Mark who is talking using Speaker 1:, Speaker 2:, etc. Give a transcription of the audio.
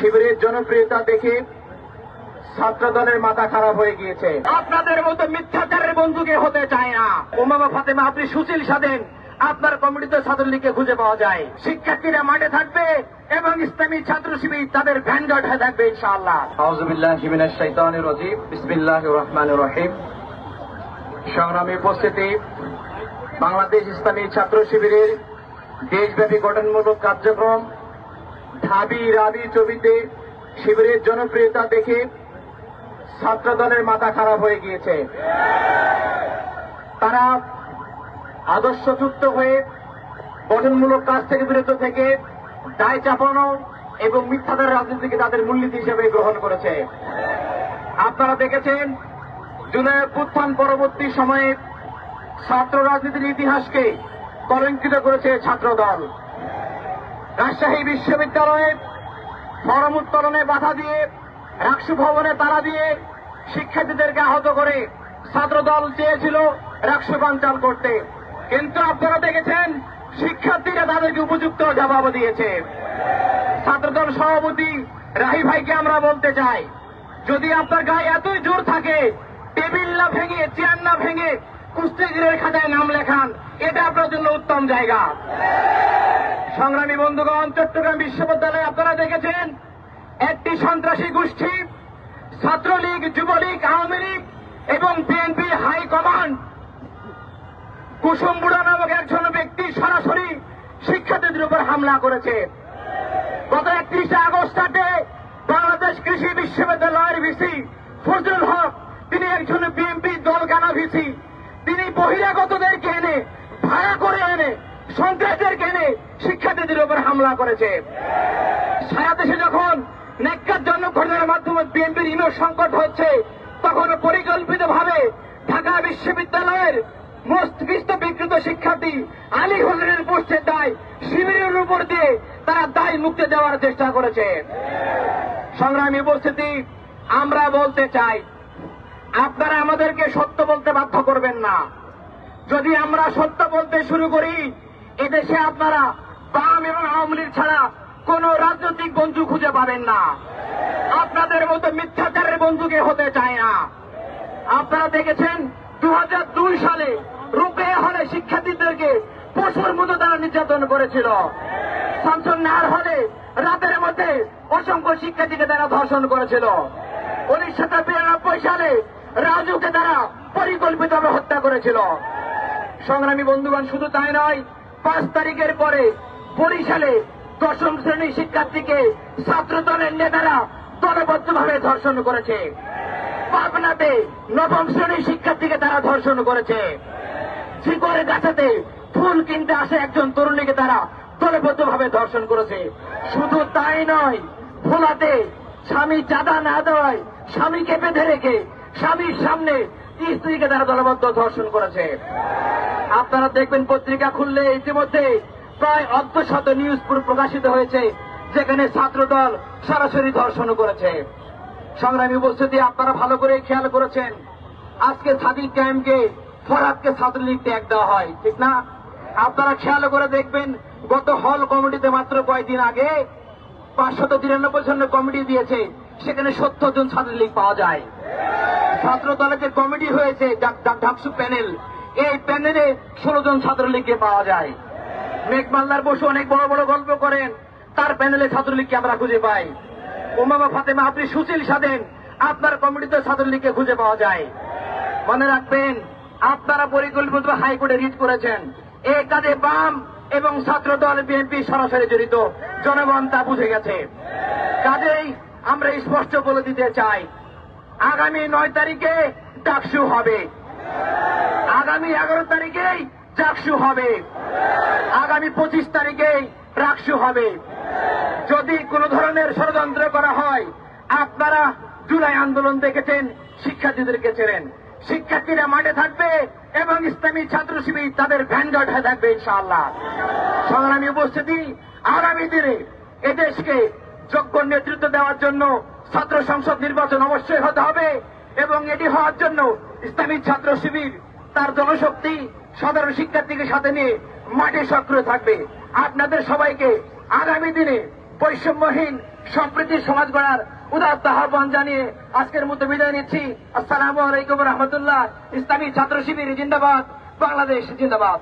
Speaker 1: শিবিরের জনপ্রিয়তা দেখে ছাত্র দলের মাথা খারাপ হয়ে গিয়েছে। আপনাদের মতো মিথ্যাচারের বন্ধুকে হতে চায় না। উমামা ফাতেমা, আপনি সুশীল সাধেন, আপনার কমিটিতে ছাত্রলীগকে খুঁজে পাওয়া যায়। শিক্ষার্থীরা মাঠে থাকবে এবং ইসলামী ছাত্র শিবির তাদের ভ্যানগার্ড হয়ে থাকবে ইনশাআল্লাহ। আউযু বিল্লাহি মিনাশ শাইতানির রাজিম। বিসমিল্লাহির রহমানির রহিম। সংগ্রামী উপস্থিতি, বাংলাদেশ ইসলামী ছাত্র শিবিরের দেশব্যাপী গঠনমূলক কার্যক্রম ঢাবি রাবি ছবিতে শিবিরের জনপ্রিয়তা দেখে ছাত্র দলের মাথা খারাপ হয়ে গিয়েছে। তারা আদর্শযুক্ত হয়ে গঠনমূলক কাজ থেকে বিরত থেকে দায় চাপানো এবং মিথ্যাচার রাজনীতিকে তাদের মূলনীতি হিসেবে গ্রহণ করেছে। আপনারা দেখেছেন জুলাই অভ্যুত্থান পরবর্তী সময়ে ছাত্র রাজনীতির ইতিহাসকে কলঙ্কিত করেছে ছাত্র দল। রাজশাহী বিশ্ববিদ্যালয়ে ফরম উত্তোলনে বাধা দিয়ে, রাকসু ভবনে তালা দিয়ে শিক্ষার্থীদেরকে আহত করে ছাত্র দল চেয়েছিল রাকসু বানচাল করতে, কিন্তু আপনারা দেখেছেন শিক্ষার্থীরা তাদেরকে উপযুক্ত জবাব দিয়েছে। ছাত্রদল সভাপতি রাহি ভাইকে আমরা বলতে চাই, যদি আপনার গায়ে এতই জোর থাকে, টেবিল না ভেঙে, চেয়ার না ভেঙে কুস্তিগিরের খাতায় নাম লেখান, এটা আপনার জন্য উত্তম জায়গা। সংগ্রামী বন্ধুগণ, চট্টগ্রাম বিশ্ববিদ্যালয়ে আপনারা দেখেছেন একটি সন্ত্রাসী গোষ্ঠী ছাত্রলীগ, যুবলীগ, আওয়ামী লীগ এবং বিএনপি হাইকমান্ড কুসুম বুড়া নামক একজন ব্যক্তি সরাসরি শিক্ষার্থীদের উপর হামলা করেছে। গত 31 আগস্ট রাতে বাংলাদেশ কৃষি বিশ্ববিদ্যালয়ের ভিসি ফজলুল হক, তিনি একজন বিএনপি দলগানা ভিসি, তিনি বহিরাগতদেরকে এনে, ভাড়া করে এনে, সন্ত্রাসীদেরকে এনে শিক্ষার্থীদের উপর হামলা করেছে। সারা দেশে যখন ন্যাক্কারজনক ঘটনার মাধ্যমে বিএনপির ইমেজ সংকট হচ্ছে, তখন পরিকল্পিতভাবে ঢাকা বিশ্ববিদ্যালয়ের মস্তিষ্ক বিকৃত শিক্ষার্থী আলী হুজুরের পোস্টের দায় শিবিরের উপর দিয়ে তারা দায় মুক্তি দেওয়ার চেষ্টা করেছে। সংগ্রামী উপস্থিতি, আমরা বলতে চাই, আপনারা আমাদেরকে সত্য বলতে বাধ্য করবেন না। যদি আমরা সত্য বলতে শুরু করি, এদেশে আপনারা বাম এবং আওয়ামী লীগ ছাড়া কোন রাজনৈতিক বন্ধু খুঁজে পাবেন না। আপনাদের মতো মিথ্যাচারের বন্ধুকে হতে চায় না। আপনারা দেখেছেন 2002 সালে রোকেয়া হলে শিক্ষার্থীদেরকে পশুর মতো তারা নির্যাতন করেছিল। শামসুন নাহার হলে রাতের মধ্যে অসংখ্য শিক্ষার্থীকে তারা ধর্ষণ করেছিল। 1992 সালে রাজুকে তারা পরিকল্পিতভাবে হত্যা করেছিল। সংগ্রামী বন্ধুগণ, শুধু তাই নয়, 5 তারিখের পরে বরিশালে 10ম শ্রেণীর শিক্ষার্থীকে ছাত্র দলের নেতারা দলবদ্ধভাবে ধর্ষণ করেছে। পাবনাতে 9ম শ্রেণীর শিক্ষার্থীকে তারা ধর্ষণ করেছে। শিকড়ে গাছাতে ফুল কিনতে আসে একজন তরুণীকে তারা দলবদ্ধভাবে ধর্ষণ করেছে। শুধু তাই নয়, ভোলাতে স্বামী চাঁদা না দেওয়ায় স্বামীকে বেঁধে রেখে স্বামীর সামনে স্ত্রীকে তারা দলবদ্ধ ধর্ষণ করেছে। আপনারা দেখবেন পত্রিকা খুললে ইতিমধ্যে প্রায় 100 নিউজ প্রকাশিত হয়েছে যেখানে ছাত্রদল সরাসরি ধর্ষণ করেছে। সংগ্রামী উপস্থিতি, আপনারা ভালো করে খেয়াল করেছেন, আজকে সাদিক কায়েমকে, ফরহাদকে ছাত্রলীগ ট্যাগ দেওয়া হয়, ঠিক না? আপনারা খেয়াল করে দেখবেন, গত হল কমিটিতে মাত্র কয়েকদিন আগে 593 জনের কমিটি দিয়েছে, সেখানে 70 জন ছাত্রলীগ পাওয়া যায়। ছাত্র দলের যে কমিটি হয়েছে ঢাকসু প্যানেল, এই প্যানেলে 16 জন ছাত্রলীগকে পাওয়া যায়। মেঘমাল্লার বসু অনেক বড় বড় গল্প করেন, তার প্যানেলে ছাত্রলীগকে আমরা খুঁজে পাই। উমামা ফাতেমা, আপনি সুশীল সাধেন, আপনার কমিটিতে ছাত্রলীগকে খুঁজে পাওয়া যায়। মনে রাখবেন, আপনারা পরিকল্পিত হাইকোর্টে রিট করেছেন, এই কাজে বাম এবং ছাত্র দল বিএনপি সরাসরি জড়িত, জনগণ তা বুঝে গেছে। কাজেই আমরা স্পষ্ট বলে দিতে চাই, আগামী 9 তারিখে ডাকসু হবে, আগামী 11 তারিখেই ডাকসু হবে, আগামী 25 তারিখেই রাকসু হবে। যদি কোন ধরনের ষড়যন্ত্র করা হয়, আপনারা জুলাই আন্দোলন দেখেছেন, শিক্ষার্থীদেরকে চেনেন, শিক্ষার্থীরা মাঠে থাকবে এবং ইসলামী ছাত্র শিবির তাদের ভ্যানগার্ড হয়ে থাকবে ইনশাআল্লাহ। সংগ্রামী উপস্থিতি, আগামী দিনে এদেশকে যোগ্য নেতৃত্ব দেওয়ার জন্য ছাত্র সংসদ নির্বাচন অবশ্যই হতে হবে এবং এটি হওয়ার জন্য ইসলামী ছাত্র শিবির তার জনশক্তি, সাধারণ শিক্ষার্থীকে সাথে নিয়ে মাঠে সক্রিয় থাকবে। আপনাদের সবাইকে আগামী দিনে বৈষম্যহীন সম্প্রীতির সমাজ গড়ার উদাত্ত আহ্বান জানিয়ে আজকের মতো বিদায় নিচ্ছি। আসসালামু আলাইকুম রহমতুল্লাহ। ইসলামী ছাত্র শিবির জিন্দাবাদ, বাংলাদেশ জিন্দাবাদ।